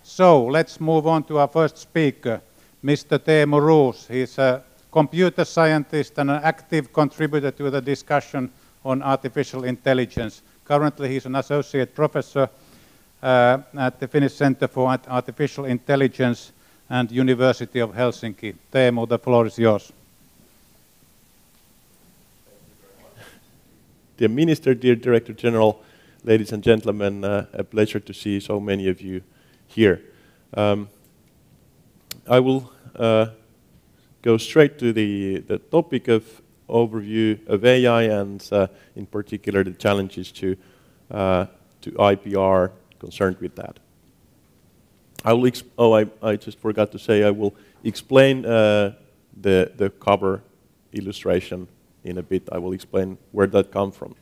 So let's move on to our first speaker, Mr. Teemu Roos. He's a computer scientist and an active contributor to the discussion on artificial intelligence. Currently, he's an associate professor at the Finnish Center for Artificial Intelligence and University of Helsinki. Teemu, the floor is yours. Dear Minister, dear Director General, ladies and gentlemen, a pleasure to see so many of you here. I will go straight to the topic of overview of AI and in particular the challenges to IPR concerned with that. I just forgot to say I will explain the cover illustration in a bit. I will explain where that comes from.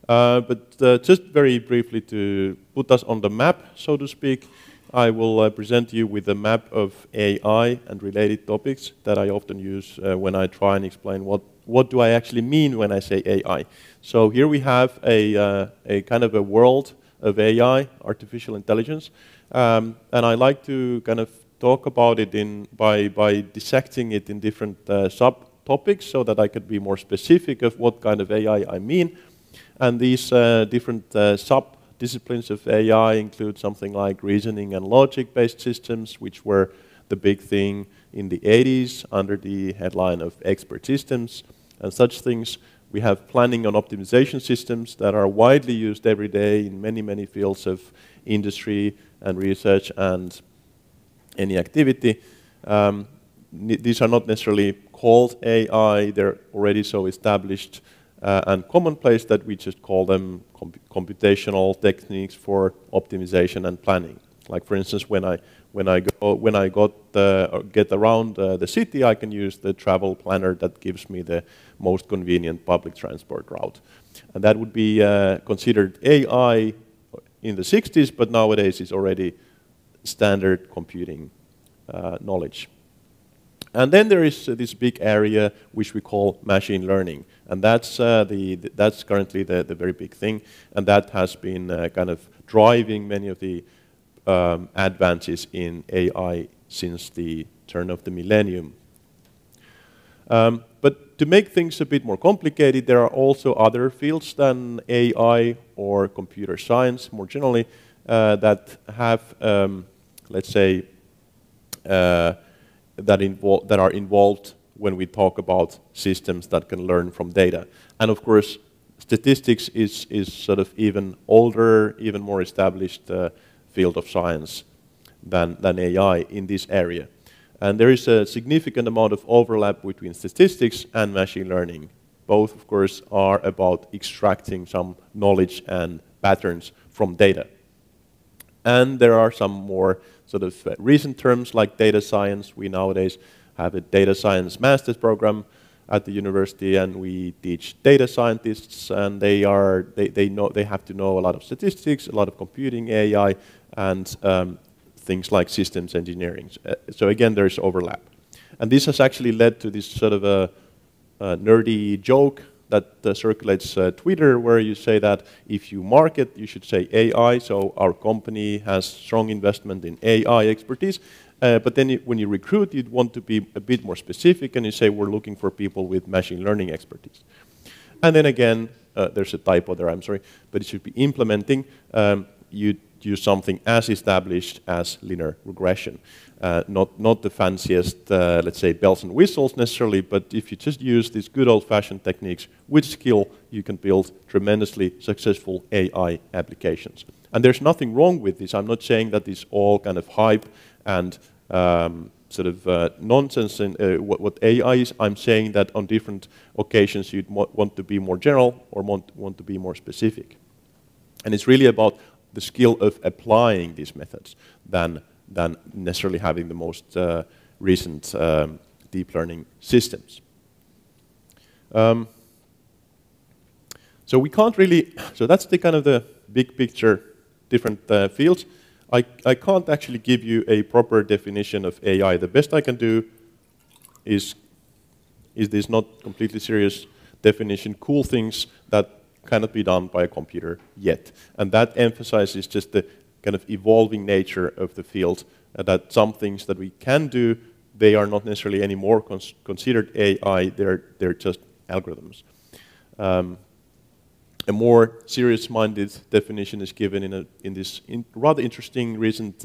But just very briefly to put us on the map, so to speak, I will present you with a map of AI and related topics that I often use when I try and explain what do I actually mean when I say AI. So here we have a kind of a world of AI, artificial intelligence, and I like to kind of talk about it by dissecting it in different subtopics so that I could be more specific of what kind of AI I mean. And these different sub-disciplines of AI include something like reasoning and logic-based systems, which were the big thing in the 80s under the headline of expert systems and such things. We have planning and optimization systems that are widely used every day in many, many fields of industry and research and any activity. These are not necessarily called AI, they're already so established and commonplace that we just call them computational techniques for optimization and planning. Like for instance, when I get around the city, I can use the travel planner that gives me the most convenient public transport route, and that would be considered AI in the 60s, but nowadays it's already standard computing knowledge. And then there is this big area which we call machine learning, and that's currently the very big thing, and that has been kind of driving many of the advances in AI since the turn of the millennium. But to make things a bit more complicated, there are also other fields than AI or computer science more generally that have, let's say, that are involved when we talk about systems that can learn from data. And of course, statistics is sort of even older, even more established field of science than AI in this area. And there is a significant amount of overlap between statistics and machine learning. Both, of course, are about extracting some knowledge and patterns from data. And there are some more sort of recent terms like data science. We nowadays have a data science master's program at the university, and we teach data scientists, and they have to know a lot of statistics, a lot of computing, AI, and things like systems engineering. So again, there's overlap. And this has actually led to this sort of a nerdy joke that circulates Twitter, where you say that if you market, you should say AI, so our company has strong investment in AI expertise. But then when you recruit, you'd want to be a bit more specific, and you say we're looking for people with machine learning expertise. And then again, there's a typo there, I'm sorry, but it should be implementing. You use something as established as linear regression. Not the fanciest, let's say, bells and whistles necessarily, but if you just use these good old-fashioned techniques with skill, you can build tremendously successful AI applications. And there's nothing wrong with this. I'm not saying that it's all kind of hype and sort of nonsense in what AI is. I'm saying that on different occasions you'd want to be more general or want to be more specific. And it's really about the skill of applying these methods than necessarily having the most recent deep learning systems. So we can't really, so that's the kind of the big picture, different fields. I can't actually give you a proper definition of AI. The best I can do is this not completely serious definition, cool things that cannot be done by a computer yet. And that emphasizes just the kind of evolving nature of the field, that some things that we can do, they are not necessarily anymore considered AI, they're just algorithms. A more serious-minded definition is given in this rather interesting recent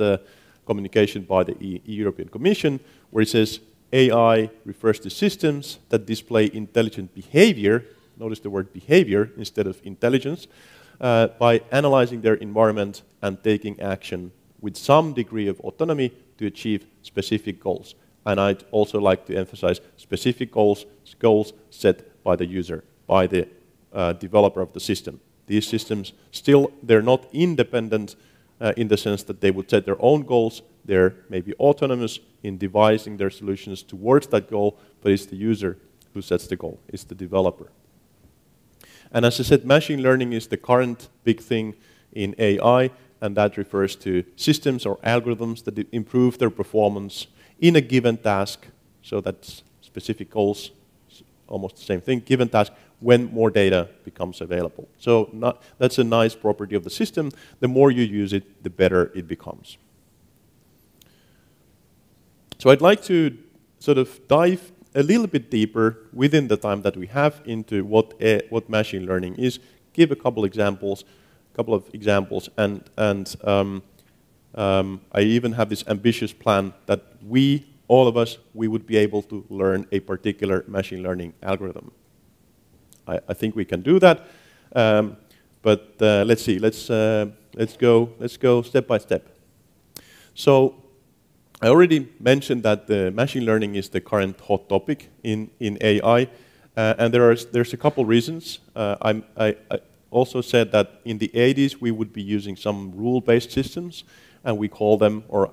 communication by the European Commission, where it says AI refers to systems that display intelligent behavior, notice the word behavior instead of intelligence, by analyzing their environment and taking action with some degree of autonomy to achieve specific goals. And I'd also like to emphasize specific goals set by the user, by the developer of the system. These systems still, they're not independent in the sense that they would set their own goals. They're maybe autonomous in devising their solutions towards that goal, but it's the user who sets the goal. It's the developer. And as I said, machine learning is the current big thing in AI, and that refers to systems or algorithms that improve their performance in a given task. So that's specific goals, almost the same thing, given task, when more data becomes available. So that's a nice property of the system. The more you use it, the better it becomes. So I'd like to sort of dive a little bit deeper within the time that we have into what machine learning is, give a couple of examples, and I even have this ambitious plan that all of us, we would be able to learn a particular machine learning algorithm. I think we can do that, but let's see. Let's go step by step. So I already mentioned that the machine learning is the current hot topic in AI, and there's a couple reasons. I also said that in the 80s we would be using some rule-based systems, and we call them, or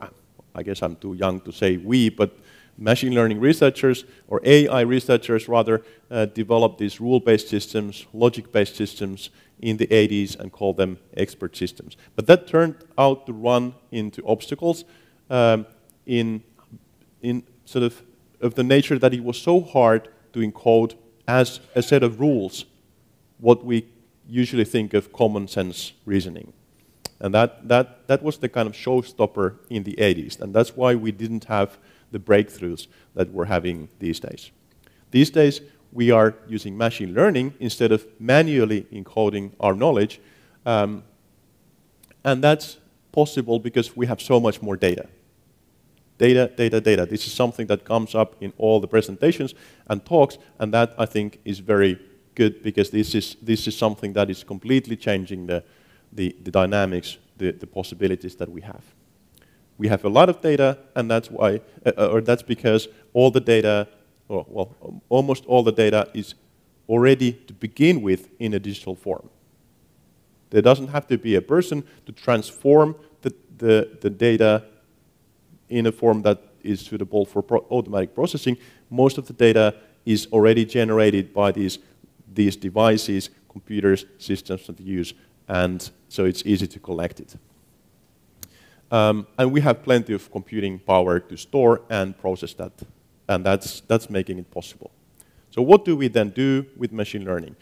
I guess I'm too young to say we, but machine learning researchers, or AI researchers rather, developed these rule-based systems, logic-based systems in the 80s and called them expert systems. But that turned out to run into obstacles in sort of the nature that it was so hard to encode as a set of rules what we usually think of common sense reasoning. And that was the kind of showstopper in the 80s, and that's why we didn't have the breakthroughs that we're having these days. These days, we are using machine learning instead of manually encoding our knowledge, and that's possible because we have so much more data. Data. This is something that comes up in all the presentations and talks, and that, I think, is very good because this is something that is completely changing the dynamics, the possibilities that we have. We have a lot of data, and that's why, or that's because all the data, or well, almost all the data is already to begin with in a digital form. There doesn't have to be a person to transform the data in a form that is suitable for automatic processing. Most of the data is already generated by these devices, computers, systems that you use, and so it's easy to collect it. And we have plenty of computing power to store and process that, and that's making it possible. So what do we then do with machine learning?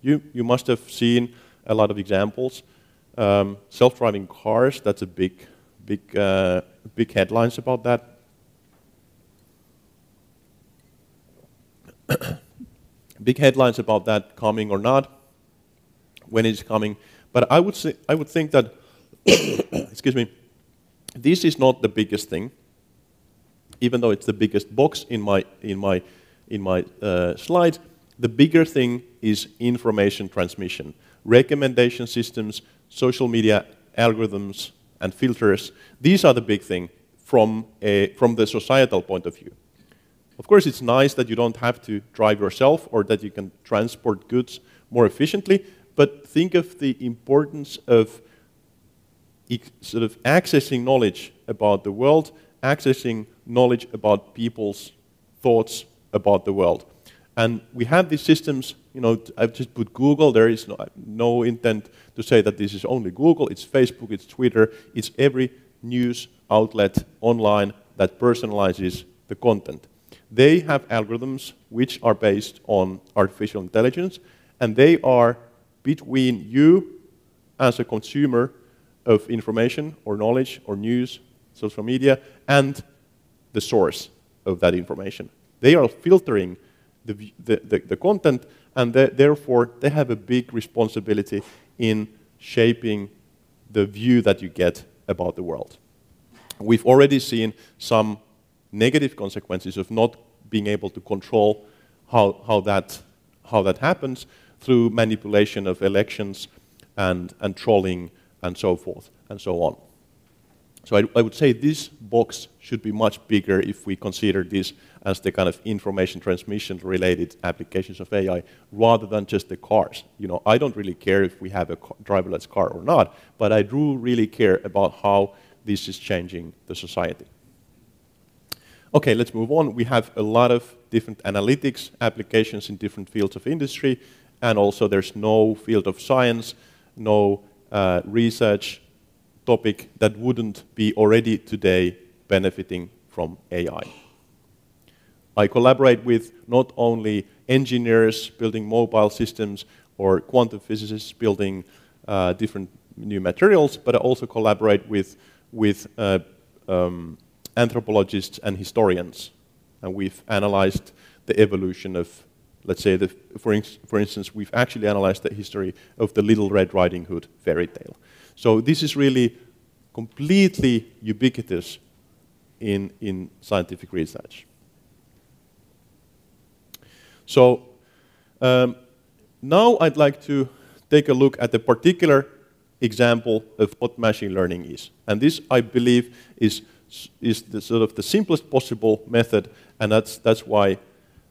You must have seen a lot of examples. Self-driving cars, that's a big headlines about that. Big headlines about that coming or not, when it's coming. But I would think that, excuse me, this is not the biggest thing, even though it's the biggest box in my slide. The bigger thing is information transmission, recommendation systems, social media algorithms, and filters. These are the big thing from the societal point of view. Of course, it's nice that you don't have to drive yourself or that you can transport goods more efficiently, but think of the importance of sort of accessing knowledge about the world, accessing knowledge about people's thoughts about the world. And we have these systems, I've just put Google, there is no intent to say that this is only Google, it's Facebook, it's Twitter, it's every news outlet online that personalizes the content. They have algorithms which are based on artificial intelligence, and they are between you as a consumer of information or knowledge or news, social media, and the source of that information. They are filtering the content, and therefore they have a big responsibility in shaping the view that you get about the world. We've already seen some negative consequences of not being able to control how that happens through manipulation of elections and trolling and so forth and so on. So I would say this box should be much bigger if we consider this as the kind of information transmission related applications of AI rather than just the cars. You know, I don't really care if we have a driverless car or not, but I do really care about how this is changing the society. Okay, let's move on. We have a lot of different analytics applications in different fields of industry, and also there's no field of science, no research topic that wouldn't be already today benefiting from AI. I collaborate with not only engineers building mobile systems or quantum physicists building different new materials, but I also collaborate with anthropologists and historians. And we've analyzed the evolution of, let's say, for instance, we've actually analyzed the history of the Little Red Riding Hood fairy tale. So this is really completely ubiquitous in scientific research. So now I'd like to take a look at a particular example of what machine learning is. And this, I believe, is the sort of the simplest possible method, and that's why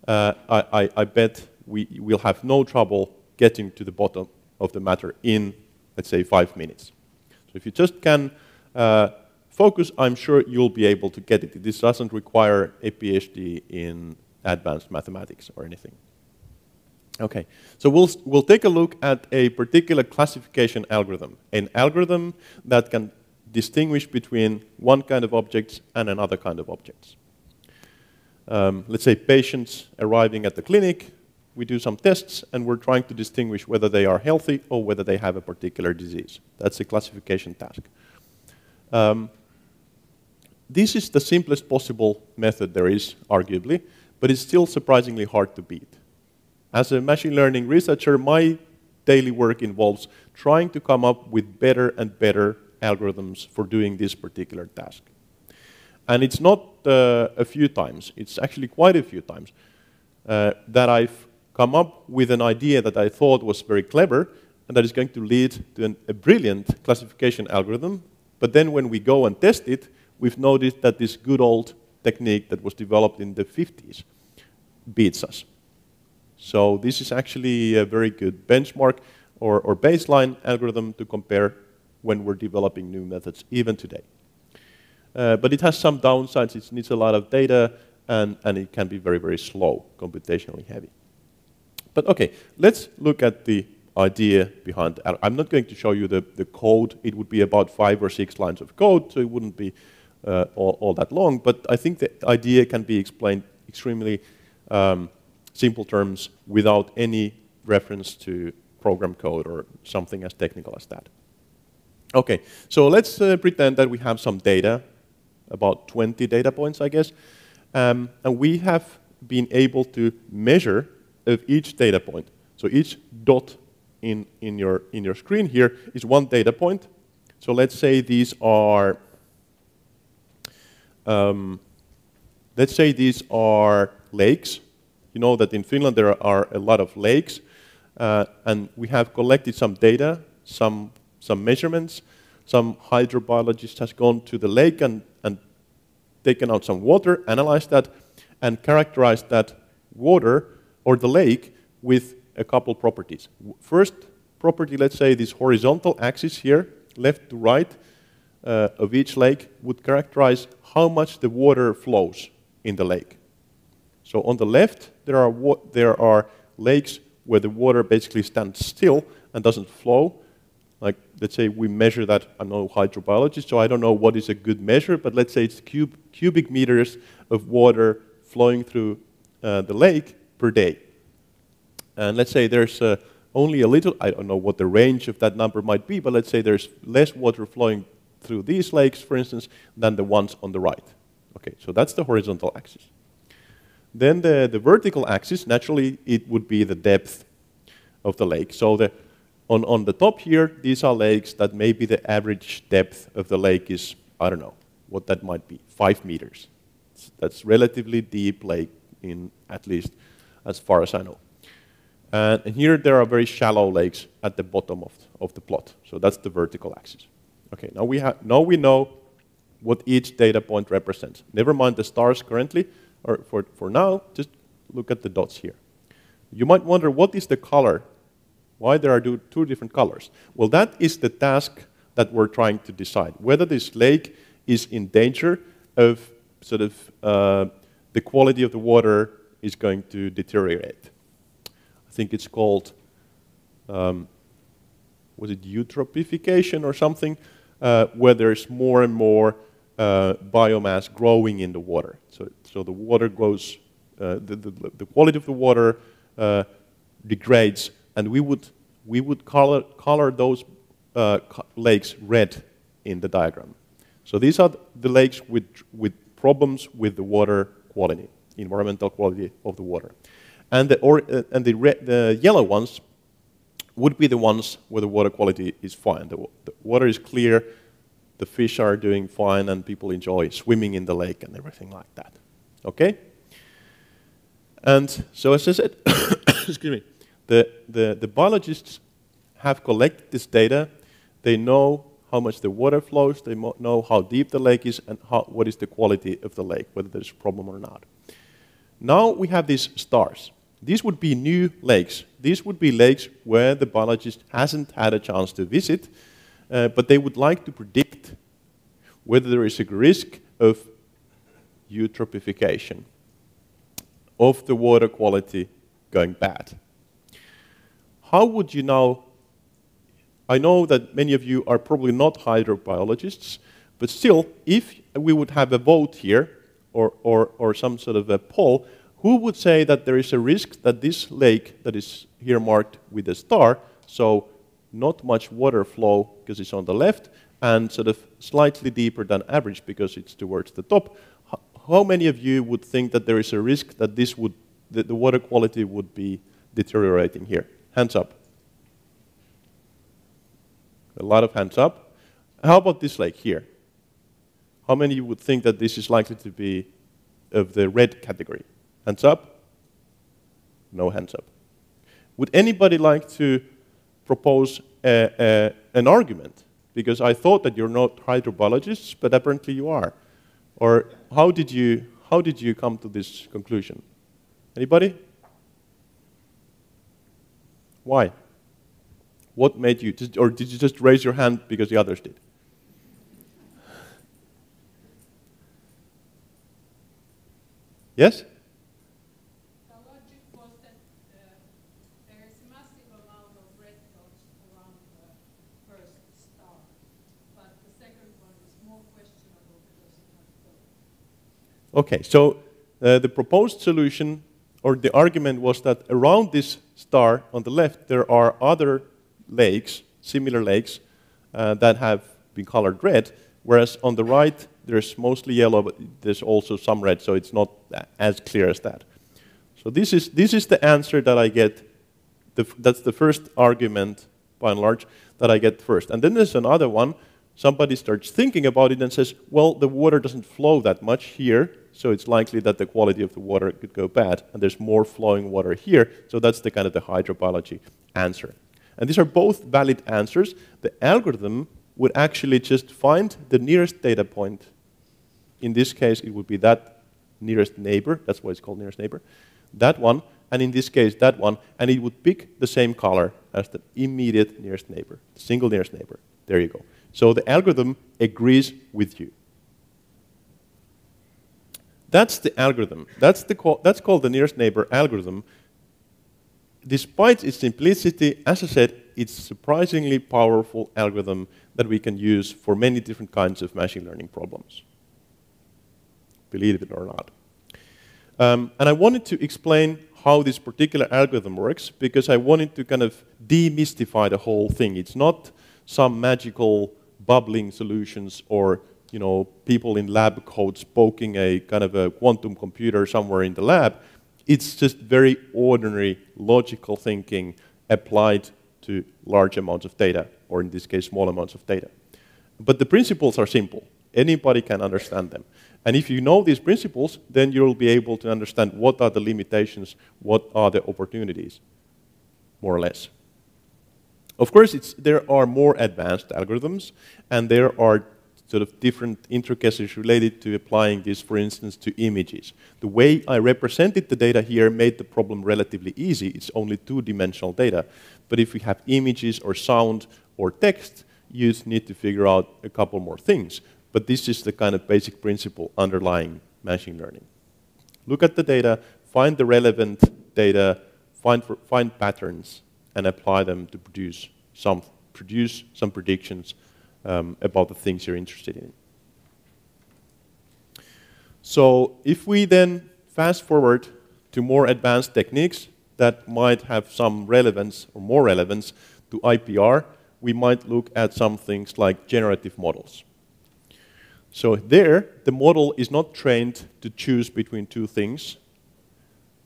I bet we'll have no trouble getting to the bottom of the matter in, let's say, 5 minutes. So if you just can focus, I'm sure you'll be able to get it. This doesn't require a PhD in advanced mathematics or anything. Okay, so we'll take a look at a particular classification algorithm, an algorithm that can distinguish between one kind of objects and another kind of objects. Let's say patients arriving at the clinic, we do some tests, and we're trying to distinguish whether they are healthy or whether they have a particular disease. That's a classification task. This is the simplest possible method there is, arguably, but it's still surprisingly hard to beat. As a machine learning researcher, my daily work involves trying to come up with better and better algorithms for doing this particular task. And it's not a few times, it's actually quite a few times that I've come up with an idea that I thought was very clever and that is going to lead to a brilliant classification algorithm. But then when we go and test it, we've noticed that this good old technique that was developed in the 50s beats us. So this is actually a very good benchmark or baseline algorithm to compare when we're developing new methods, even today. But it has some downsides. It needs a lot of data, and it can be very, very slow, computationally heavy. But okay, let's look at the idea behind it. I'm not going to show you the code. It would be about 5 or 6 lines of code, so it wouldn't be all that long. But I think the idea can be explained extremely simple terms without any reference to program code or something as technical as that. Okay, so let's pretend that we have some data, about 20 data points, I guess, and we have been able to measure of each data point. So each dot in your screen here is one data point. So let's say these are lakes. You know that in Finland there are a lot of lakes, and we have collected some data, some measurements. Some hydrobiologist has gone to the lake and taken out some water, analyzed that, and characterized that water or the lake with a couple properties. First property, let's say this horizontal axis here, left to right of each lake, would characterize how much the water flows in the lake. So on the left, there are lakes where the water basically stands still and doesn't flow. Like, let's say we measure that. I'm no hydrobiologist, so I don't know what is a good measure, but let's say it's cubic meters of water flowing through the lake per day. And let's say there's only a little, I don't know what the range of that number might be, but let's say there's less water flowing through these lakes, for instance, than the ones on the right. Okay, so that's the horizontal axis. Then the vertical axis, naturally, it would be the depth of the lake. So on the top here, these are lakes that maybe the average depth of the lake is, I don't know, what that might be, 5 meters. That's relatively deep lake, in at least as far as I know. And here there are very shallow lakes at the bottom of the plot. So that's the vertical axis. Okay, now we know what each data point represents. Never mind the stars currently, or for now, just look at the dots here. You might wonder, what is the color? Why there are two different colors? Well, that is the task that we're trying to decide, whether this lake is in danger of sort of the quality of the water is going to deteriorate. I think it's called, was it eutrophication or something, where there's more and more biomass growing in the water. So the water grows, the quality of the water degrades, and we would color those lakes red in the diagram. So these are the lakes with problems with the water quality, environmental quality of the water. And the yellow ones would be the ones where the water quality is fine. The water is clear, the fish are doing fine, and people enjoy swimming in the lake and everything like that. Okay? And so as I said, excuse me, the biologists have collected this data. They know how much the water flows, they know how deep the lake is, and what is the quality of the lake, whether there's a problem or not. Now we have these stars. These would be new lakes. These would be lakes where the biologist hasn't had a chance to visit, but they would like to predict whether there is a risk of eutrophication, of the water quality going bad. How would you now, I know that many of you are probably not hydrobiologists, but still, if we would have a vote here, or some sort of a poll, who would say that there is a risk that this lake that is here marked with a star, so not much water flow because it's on the left, and sort of slightly deeper than average because it's towards the top, how many of you would think that there is a risk that the water quality would be deteriorating here? Hands up. A lot of hands up. How about this lake here? How many of you would think that this is likely to be of the red category? Hands up? No hands up. Would anybody like to propose an argument? Because I thought that you're not hydrobiologists, but apparently you are. Or how did you come to this conclusion? Anybody? Why? What made you, or did you just raise your hand because the others did? Yes? The logic was that there is a massive amount of red dots around the first star, but the second one is more questionable because it has gold. Okay, so the proposed solution, or the argument was that around this star on the left, there are other lakes, similar lakes, that have been colored red, whereas on the right, there's mostly yellow, but there's also some red, so it's not as clear as that. So this is the answer that I get. That's the first argument, by and large, that I get first. And then there's another one. Somebody starts thinking about it and says, well, the water doesn't flow that much here, so it's likely that the quality of the water could go bad, and there's more flowing water here, so that's the kind of the hydrobiology answer. And these are both valid answers. The algorithm would actually just find the nearest data point. In this case, it would be that nearest neighbor. That's why it's called nearest neighbor. That one, and in this case, that one. And it would pick the same color as the immediate nearest neighbor, the single nearest neighbor. There you go. So the algorithm agrees with you. That's the algorithm. That's called the nearest neighbor algorithm. Despite its simplicity, as I said, it's a surprisingly powerful algorithm that we can use for many different kinds of machine learning problems. Believe it or not. And I wanted to explain how this particular algorithm works, because I wanted to kind of demystify the whole thing. It's not some magical bubbling solutions or people in lab coats poking a kind of a quantum computer somewhere in the lab. It's just very ordinary logical thinking applied to large amounts of data, or in this case, small amounts of data. But the principles are simple. Anybody can understand them. And if you know these principles, then you'll be able to understand what are the limitations, what are the opportunities, more or less. Of course, there are more advanced algorithms, and there are sort of different intricacies related to applying this, for instance, to images. The way I represented the data here made the problem relatively easy. It's only two-dimensional data. But if we have images or sound or text, you need to figure out a couple more things. But this is the kind of basic principle underlying machine learning. Look at the data, find the relevant data, find patterns, and apply them to produce some predictions about the things you're interested in. So if we then fast forward to more advanced techniques that might have some relevance or more relevance to IPR, we might look at some things like generative models. So there, the model is not trained to choose between two things,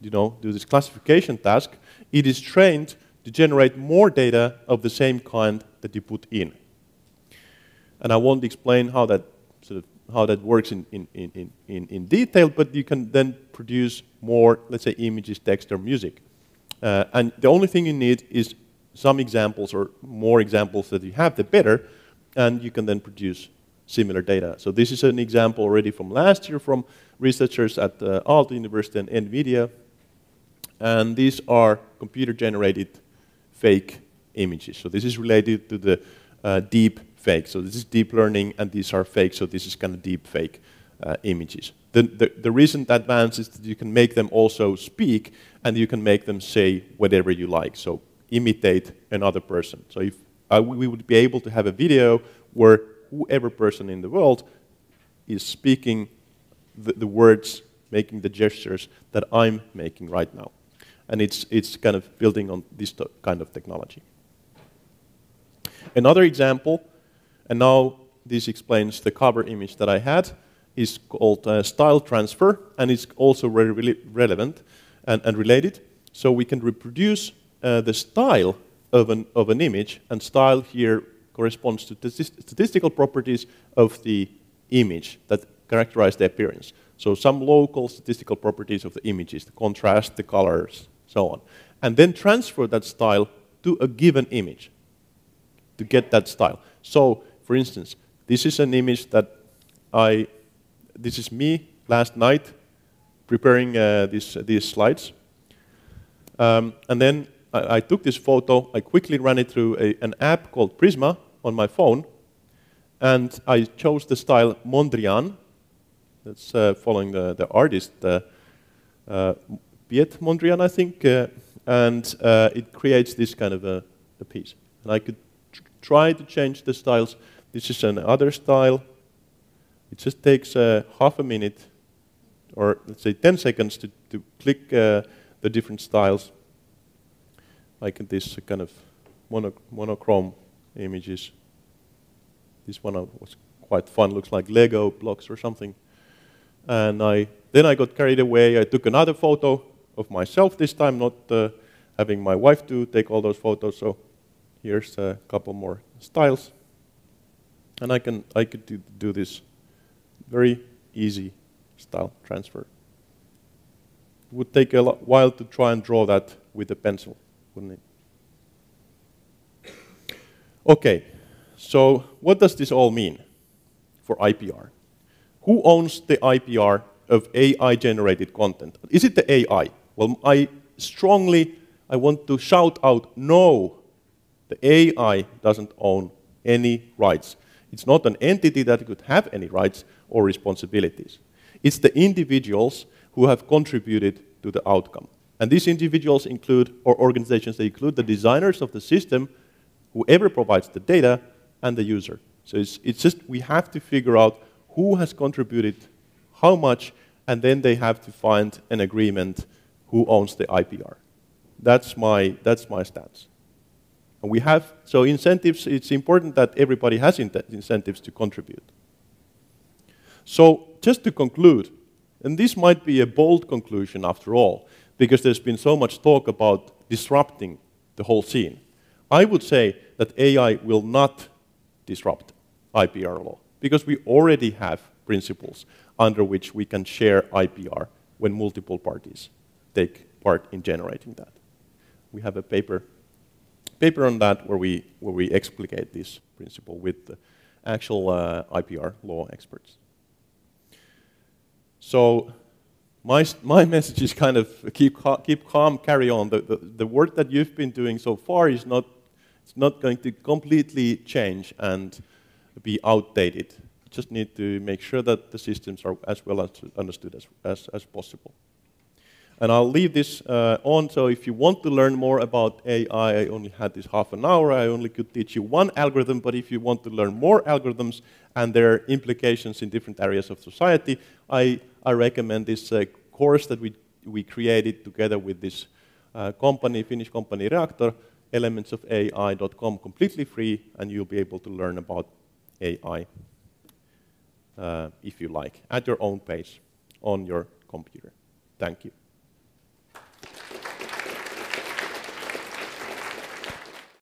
do this classification task. It is trained to generate more data of the same kind that you put in. And I won't explain how that works in detail, but you can then produce more, let's say, images, text, or music. And the only thing you need is some examples, or more examples that you have, the better, and you can then produce similar data. So this is an example already from last year from researchers at Aalto University and NVIDIA. And these are computer-generated fake images. So this is related to the deep fake. So this is deep learning, and these are fake. So this is kind of deep fake images. The recent advance is that you can make them also speak, and you can make them say whatever you like. So imitate another person. So if we would be able to have a video where whoever person in the world is speaking the words, making the gestures that I'm making right now. And it's kind of building on this kind of technology. Another example, and now this explains the cover image that I had, is called style transfer, and it's also very relevant and related. So we can reproduce the style of an image, and style here corresponds to the statistical properties of the image that characterize the appearance. So some local statistical properties of the images, the contrast, the colors, so on. And then transfer that style to a given image to get that style. So, for instance, this is an image that this is me last night preparing these slides. And then I took this photo, I quickly ran it through an app called Prisma on my phone, and I chose the style Mondrian. That's following the artist, Piet Mondrian, I think, and it creates this kind of a piece. And I could try to change the styles. This is another style. It just takes half a minute, or let's say 10 seconds to click the different styles. Like this kind of monochrome images. This one was quite fun, looks like Lego blocks or something. And then I got carried away. I took another photo of myself this time, not having my wife to take all those photos. So here's a couple more styles. And I could do this very easy style transfer. It would take a while to try and draw that with a pencil, wouldn't it? Okay, so what does this all mean for IPR? Who owns the IPR of AI-generated content? Is it the AI? Well, I want to shout out, no, the AI doesn't own any rights. It's not an entity that could have any rights or responsibilities. It's the individuals who have contributed to the outcome. And these individuals include, or organizations, they include the designers of the system, whoever provides the data, and the user. So it's just, we have to figure out who has contributed how much, and then they have to find an agreement who owns the IPR. That's my stance. And we have, so incentives, it's important that everybody has incentives to contribute. So just to conclude, and this might be a bold conclusion after all, because there's been so much talk about disrupting the whole scene. I would say that AI will not disrupt IPR law, because we already have principles under which we can share IPR when multiple parties take part in generating that. We have a paper on that where we explicate this principle with the actual IPR law experts. So my message is kind of keep calm, carry on. The work that you've been doing so far is not going to completely change and be outdated. You just need to make sure that the systems are as well understood as possible. And I'll leave this on, so if you want to learn more about AI, I only had this half an hour, I only could teach you one algorithm, but if you want to learn more algorithms and their implications in different areas of society, I recommend this course that we created together with this Finnish company Reactor, elementsofai.com, completely free, and you'll be able to learn about AI, if you like, at your own pace on your computer. Thank you.